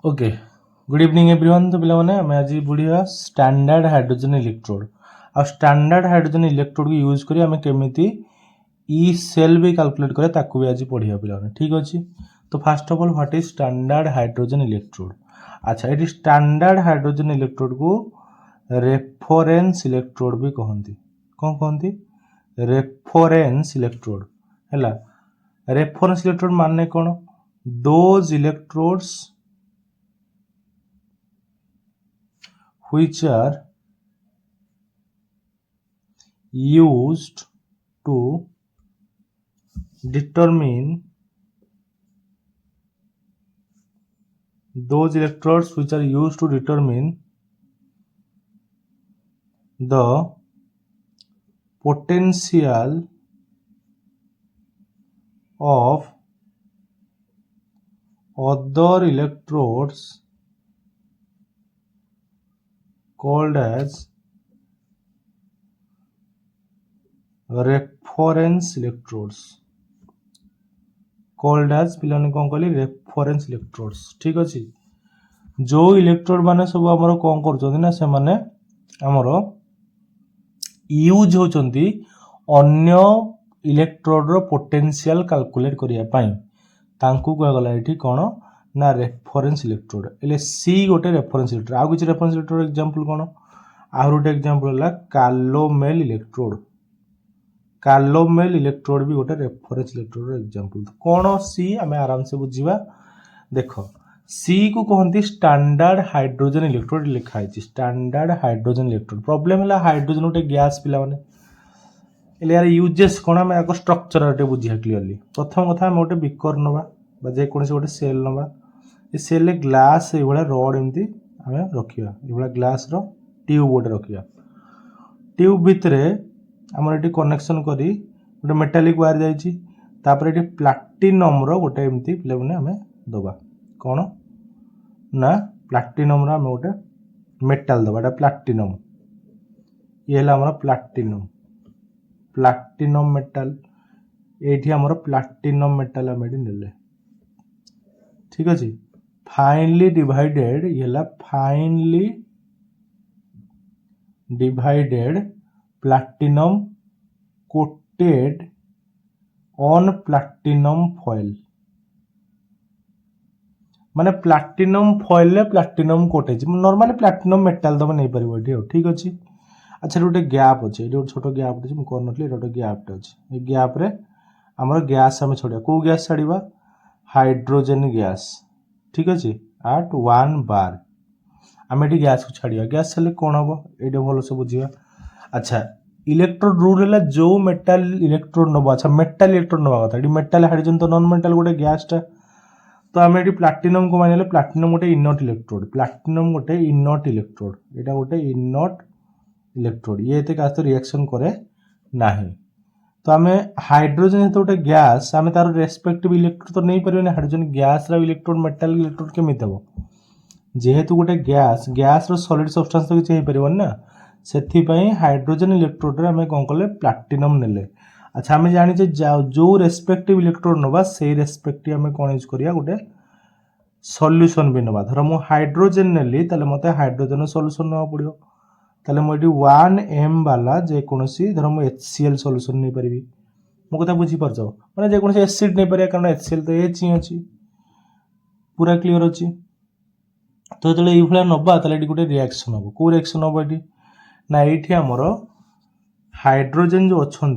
Okay good evening everyone. तो पिलाने आम आज बुढ़िया स्टैंडर्ड हाइड्रोजन इलेक्ट्रोड आ स्टैंडर्ड हाइड्रोजन इलेक्ट्रोड को यूज करी आम केमी ई सेल भी कैलकुलेट करे ताकू भी आज पढ़िया पिलाने ठीक अच्छे। तो fast of all what is standard hydrogen electrode. अच्छा ये स्टैंडर्ड हाइड्रोजन इलेक्ट्रोड को रेफरेंस इलेक्ट्रोड भी कहती। कौन कहती? रेफरेंस इलेक्ट्रोड है। रेफरेंस इलेक्ट्रोड माने कौन? Those electrodes which are used to determine those electrodes which are used to determine the potential of other electrodes called as reference electrodes called as पिलाने कौन कहली रेफरेंस इलेक्ट्रोड्स ठीक अच्छे। जो electrode माने सब आमर कौन कर ना से माने आमर यूज होचंती अन्य इलेक्ट्रोड रो पोटेंशियल कैलकुलेट करिया पाई तांकू कह गला एठी कोन ना रेफरेंस इलेक्ट्रोड। एले सी गोटे रेफरेंस इलेक्ट्रोड आ किछ रेफरेंस इलेक्ट्रोड एग्जांपल कोन आ गोटे एग्जांपल हला कालोमेल इलेक्ट्रोड। कालोमेल इलेक्ट्रोड भी गोटे रेफरेंस इलेक्ट्रोड एग्जांपल। कौन सी आम आराम से बुझीबा। देख सी को कहती स्टैंडर्ड हाइड्रोजन इलेक्ट्रोड लिखाई स्टैंडर्ड हाइड्रोजन इलेक्ट्रोड। प्रॉब्लम है हाइड्रोजन गोटे गैस पिला माने यार यूजेस कौन आम एक स्ट्रक्चर बुझा क्लीयरली। प्रथम कथा आम गोटे बिकर नवा जेकोसी गोटे सेल नवा ये सेल ग्लास ये रड एमती आम रखा ये ग्लास ट्यूब गोटे रखा ट्यूब भितर आमर ये कनेक्शन करी गोटे मेटालिक वायर जापर ये प्लाटिनम गोटे एमती पे आम दबा कौन ना प्लाटिनम आम गोटे मेटाल दबा प्लाटिनम ये आमर प्लाटिनम प्लाटिनम मेटाल ये आमर प्लाटिनम मेटाल आम ये ठीक अच्छे। फाइनली डिवाइडेड ये finally divided platinum coated on platinum foil माने प्लाटिनम फॉइल प्लाटिनम कोटे नॉर्मली प्लाटिनम मेटाल तुम नहीं पार ठीक अच्छे। अच्छा गोटे गैप अच्छे ये छोट गैप अच्छे मुझे गोटे गैपटे अच्छे ये गैप्रे आमर गैस आम छाड़ा कौ गैस छाड़ा हाइड्रोजन गैस ठीक अच्छे एट 1 बार आम ये गैस को छाड़ा गैस छाड़े कौन हम ये भल से बुझा। अच्छा इलेक्ट्रोड रूल है जो मेटाल इलेक्ट्रोड नवा। अच्छा मेटाल इलेक्ट्रोड नवा कथा ये मेटाल हाइड्रोजन तो नॉन मेटाल गोटे गैसटा तो आम ये प्लाटिनम को मानिले प्लाटिनम गोटे इनट इलेक्ट्रोड प्लाटिनम गोटे इनट इलेक्ट्रोड यहाँ गोटे इनट इलेक्ट्रोड ये क्या रिएक्शन करे ना। तो आम हाइड्रोजन जो गोटे गैस आम तार रेस्पेक्टिव इलेक्ट्रोड तो नहीं पारे hydrogen gas electrode metal electrode केमी हम जेहेतु गोटे गैस गैस सॉलिड सब्सटेंस तो किसी हो ना से हाइड्रोजन इलेक्ट्रोड आम कौन कले प्लाटिनम नेले। अच्छा आम जाने जो रेस्पेक्टिव इलेक्ट्रोड नवा से रेस्पेक्टिव आम कौन यूज करिया गोटे सॉल्यूशन भी नवा। धर मु हाइड्रोजन नेली मत हाइड्रोजन सॉल्यूशन नवा पड़ो ताले मुझे 1 m वाला जेकोसी धर मुझे HCl सॉल्यूशन नहीं पारि मो कथा बुझीपार मैंने जेकोसी एसिड नहीं पार कारण HCl तो एच ही अच्छी पूरा क्लीयर अच्छी। तो जो ये नवा गोटे रिएक्शन हम कौ रिएक्शन हम ये ना ये आमर हाइड्रोजन जो अच्छा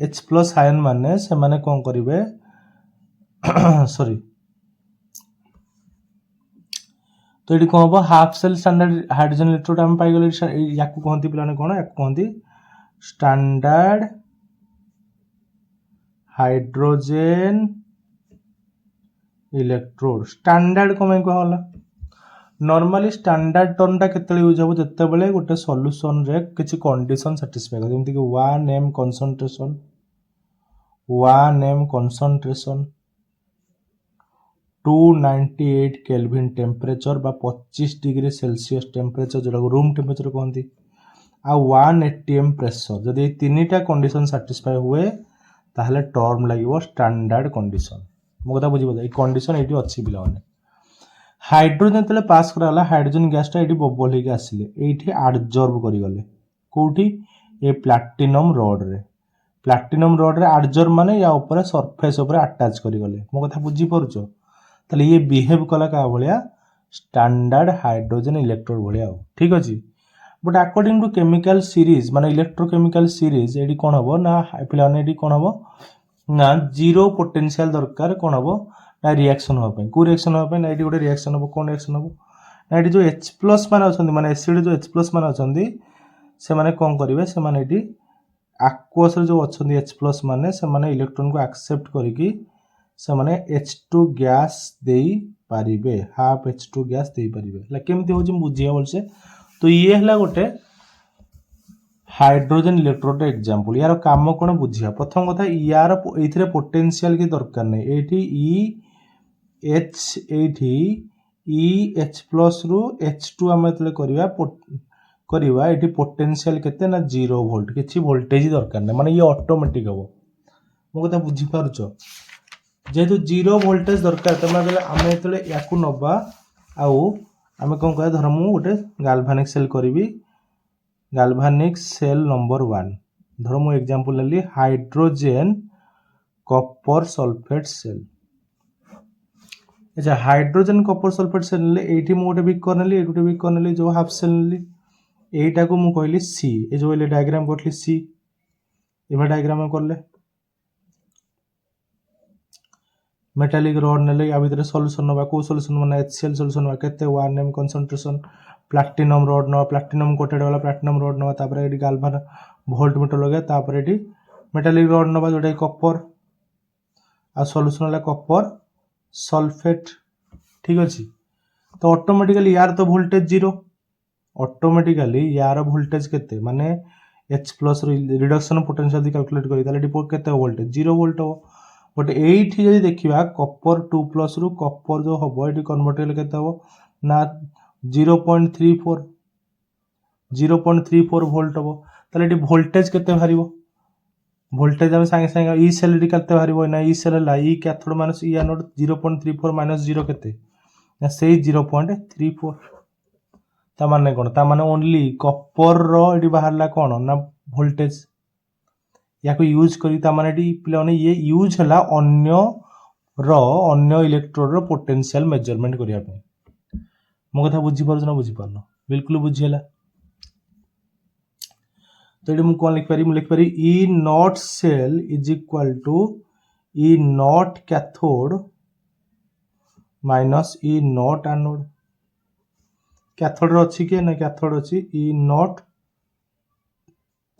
H+ आयन माने से माने कौन करेंगे सॉरी तो ये कौन हम half cell standard hydrogen electrode आम पाइगले या कहती पे कौन या कहती स्टैंडर्ड हाइड्रोजन इलेक्ट्रोड। स्टैंडर्ड कौन कहला नॉर्मली स्टैंडर्ड टर्मटा केते यूज हो जिते बड़े गोटे सॉल्यूशन रे किसी कंडीशन सैटिस्फाई कर जमती 1 m concentration 1 m concentration 298 kelvin temperature बा 25 डिग्री सेल्सियस टेम्परेचर जो रूम टेम्परेचर कहती आ 1 atm प्रेशर जदि तीनटा कंडीशन सैटिस्फाई हुए ताहले टर्म लगे स्टैंडर्ड कंडीशन। मो कथा बुझी कंडीशन ये अच्छी पिला हाइड्रोजन जो पास कराला हाइड्रोजन गैसटा ये बबल होकर आसिले ये आडजर्व करें कौटी ये प्लाटिनम रड रे प्लाटिनम रड रे आडजर्व माने या ऊपर सरफेस ऊपर अटैच करें मो कथा बुझी पारुछ ताले ये बिहेव कला का भलिया स्टैंडर्ड हाइड्रोजन इलेक्ट्रोड भलिया ठीक अछि but according to chemical series माने इलेक्ट्रोकेमिकल सीरीज एडी कोन हबो ना पिलाने एडी कोन हबो ना जीरो पोटेंशियल दरकार कोन हबो ना रिएक्शन हो पे को रिएक्शन हो पे ना एडी गोटे रिएक्शन हबो कोन रिएक्शन हबो ना एडी जो H+ माने अछंदी माने एसिड जो H+ माने अछंदी से माने कोन करिवे से माने एडी एक्वस रे जो अछंदी H+ माने से माने इलेक्ट्रॉन को एक्सेप्ट करिकि से माने H2 गैस देई पारिबे हाफ H2 गैस देई पारिबे ला केमति होजी बुझिया बोलसे तो ये हला गोटे हाइड्रोजन इलेक्ट्रोड एग्जांपल यार काम कोन बुझिया प्रथम कथा यार एथिरे पोटेंशियल की दरकार नै एठी EH रु H2 हम एतले करिवा एठी पोटेंशियल केते ना 0 वोल्ट किछि वोल्टेज दरकार नै माने ये ऑटोमेटिक हबो मो कथा बुझी पारुछो जेतु 0 वोल्टेज दरकार तमे हम एतले याकु नबा आउ आमे कोन कह धरमु गोटे गाल्वानिक सेल करिवि गाल्वानिक सेल नंबर 1 धर मु एग्जांपल लेली हाइड्रोजन कॉपर सल्फेट सेल अच्छा हाइड्रोजन कॉपर सल्फेट सेल ले एठी मु गोटे बिक करनेली एठी बिक करनेली जो हाफ सेल नेली एटा को मु कहली सी ए जो ले डायग्राम करली सी एबा डायग्राम करले मेटालिक रड नेले या भीतर सॉल्यूशन नबा को सॉल्यूशन माने HCl सॉल्यूशन नबा केते 1 m कंसंट्रेशन प्लैटिनम रड नबा प्लैटिनम कोटेड वाला प्लैटिनम रड नबा तापर एडी गाल्वान वोल्ट मीटर लगे तापर एडी मेटालिक रड नबा जोटा कॉपर आ सॉल्यूशन वाला कॉपर सल्फेट ठीक अछि तो ऑटोमेटिकली यार तो वोल्टेज 0 ऑटोमेटिकली यार वोल्टेज केते माने H+ रिडक्शन पोटेंशियल दी कैलकुलेट करी ताले डिपोट केते वोल्टेज 0 वोल्ट हो बट एठी जदि देखिबा कॉपर 2+ रु कॉपर जो हबो एठी कन्वर्ट हेले केते हबो ना 0.34 वोल्ट हबो ताले एठी वोल्टेज केते भारिबो वोल्टेज हम संगे संगे ई सेल डी केते भारिबो ना ई सेल ला ई कैथोड माइनस ई एनोड 0.34 माइनस 0 केते ना सेही 0.34 ता माने कोन ता माने ओनली कॉपर रो एठी बाहरला कोन ना वोल्टेज याको यूज करी ता माने एठी पिलाने ये यूज हला अन्य इलेक्ट्रोड रो पोटेंशियल मेजरमेंट करिया पे मो कथा बुझी परछ ना बुझी परनो बिल्कुल बुझी हला तो एठी मु कोन लिख पारी E nought cell is equal to E nought cathode minus E nought anode cathode रो अछि के ना कैथोड अछि E nought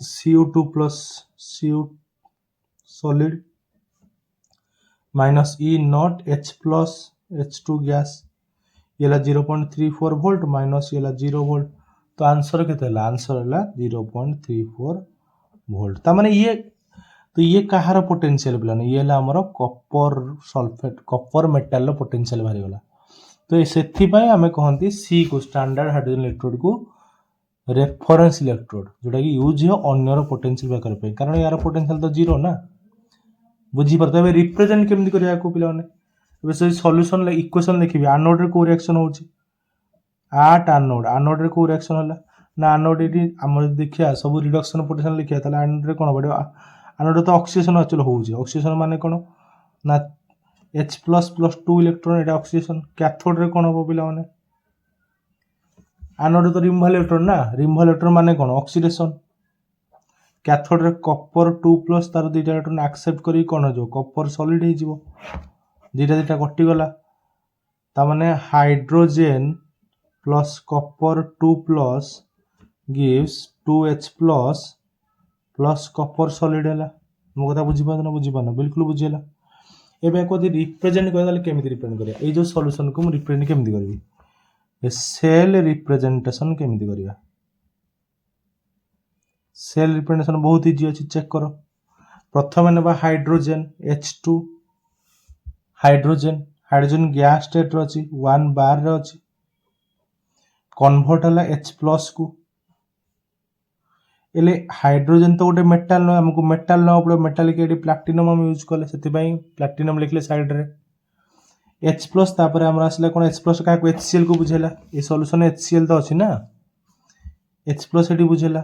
CO2 plus CO solid minus E naught H plus H2 gas ये ला 0.34 वोल्ट माइनस ये ला 0 वोल्ट तो answer केते ला answer ला 0.34 volt ता माने ये कहार पोटेंशियल बिलाने ये ला हमरो कॉपर सल्फेट कॉपर मेटल रो पोटेंशियल भारी गला तो सेथि पय हमें कहंती सी को स्टैंडर्ड हाइड्रोजन इलेक्ट्रोड को रेफरेंस इलेक्ट्रोड जोटा कि यूज है अन्यर पोटेंशियल बेकर पे कारण यार पोटेंशियल तो 0 ना बुझी परते बे रिप्रेजेंट केमति करिया को पिलाने बे से सॉल्यूशन ला इक्वेशन देखिबी एनोड रे को रिएक्शन होची आट एनोड रे को रिएक्शन होला ना एनोड इडी हमर देखिया सब रिडक्शन पोटेंशियल लिखिया तला एनोड रे कोन बडो एनोड तो ऑक्सीडेशन एक्चुअली होउची ऑक्सीडेशन माने कोन ना H+ + 2 इलेक्ट्रॉन एटा ऑक्सीडेशन कैथोड रे कोन हो पिलाने एनोड तो रिमूवल इलेक्ट्रॉन ना रिमूवल इलेक्ट्रॉन माने कोन ऑक्सीडेशन कैथोड रे कॉपर 2+ तार दुईटा इलेक्ट्रॉन एक्सेप्ट करी कोन जो कॉपर सॉलिड हे जिवो दुईटा कटि गला ता माने hydrogen plus copper 2+ gives 2H+ plus copper solid हैला मो कथा बुझी पाना बिल्कुल बुझियला एबे कोदि रिप्रेजेंट करले केमिति रिप्रेजेंट करिया ए जो सॉल्यूशन को हम रिप्रेजेंट केमिति करबी सेल रिप्रेजेंटेशन केमिति करिया सेल रिप्रेजेंटेशन बहुत इजी अछि चेक करो प्रथम नेबा hydrogen H2 hydrogen gas state रो अछि 1 बार रो अछि कन्वर्ट हला H+ को एले हाइड्रोजन तो गोटे मेटल न हमको मेटल न पड़े मेटालिक एडी प्लैटिनम हम यूज करले सेति पई प्लैटिनम लिखले साइड रे H प्लस तापर आमर आसला कोन H प्लस का HCl को बुझेला ए सॉल्यूशन HCl तो अछि ना H प्लस एटी बुझेला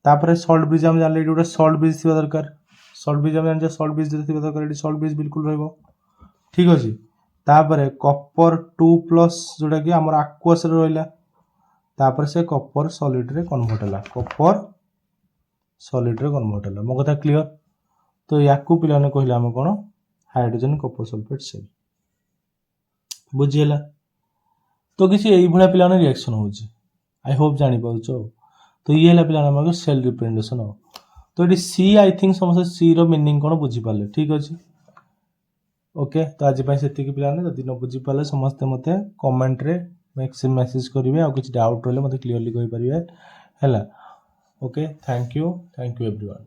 तापर सॉल्ट ब्रिज हम जानले एटी सॉल्ट ब्रिज थिबा दरकार सॉल्ट ब्रिज हम जान सॉल्ट ब्रिज थिबा दरकार एटी सॉल्ट ब्रिज बिल्कुल रहबो ठीक अछि तापर कॉपर 2 प्लस जोटा कि हमर एक्वस रे रहला तापर से कॉपर सॉलिड रे कन्वर्ट होला कॉपर सॉलिड रे कन्वर्ट होला मो कथा क्लियर तो याकू पिलाने कहला हम कोन हाइड्रोजन कॉपर सल्फेट सेल बुझियला तो किसी एई भला पिलाने रिएक्शन होची आई होप जानि पाउछो तो ये हला पिलाने हमर सेल रिप्रेजेंटेशन हो तो एटी सी आई थिंक समस्त सी रो मीनिंग कोन बुझी पाले ठीक अछि ओके तो आज पई सेति कि पिलाने जदि न बुझी पाले समस्त मते कमेंट रे मैसेज करिवे आ किछ डाउट रहले मते क्लियरली कहि परिवे हला ओके थैंक यू एवरीवन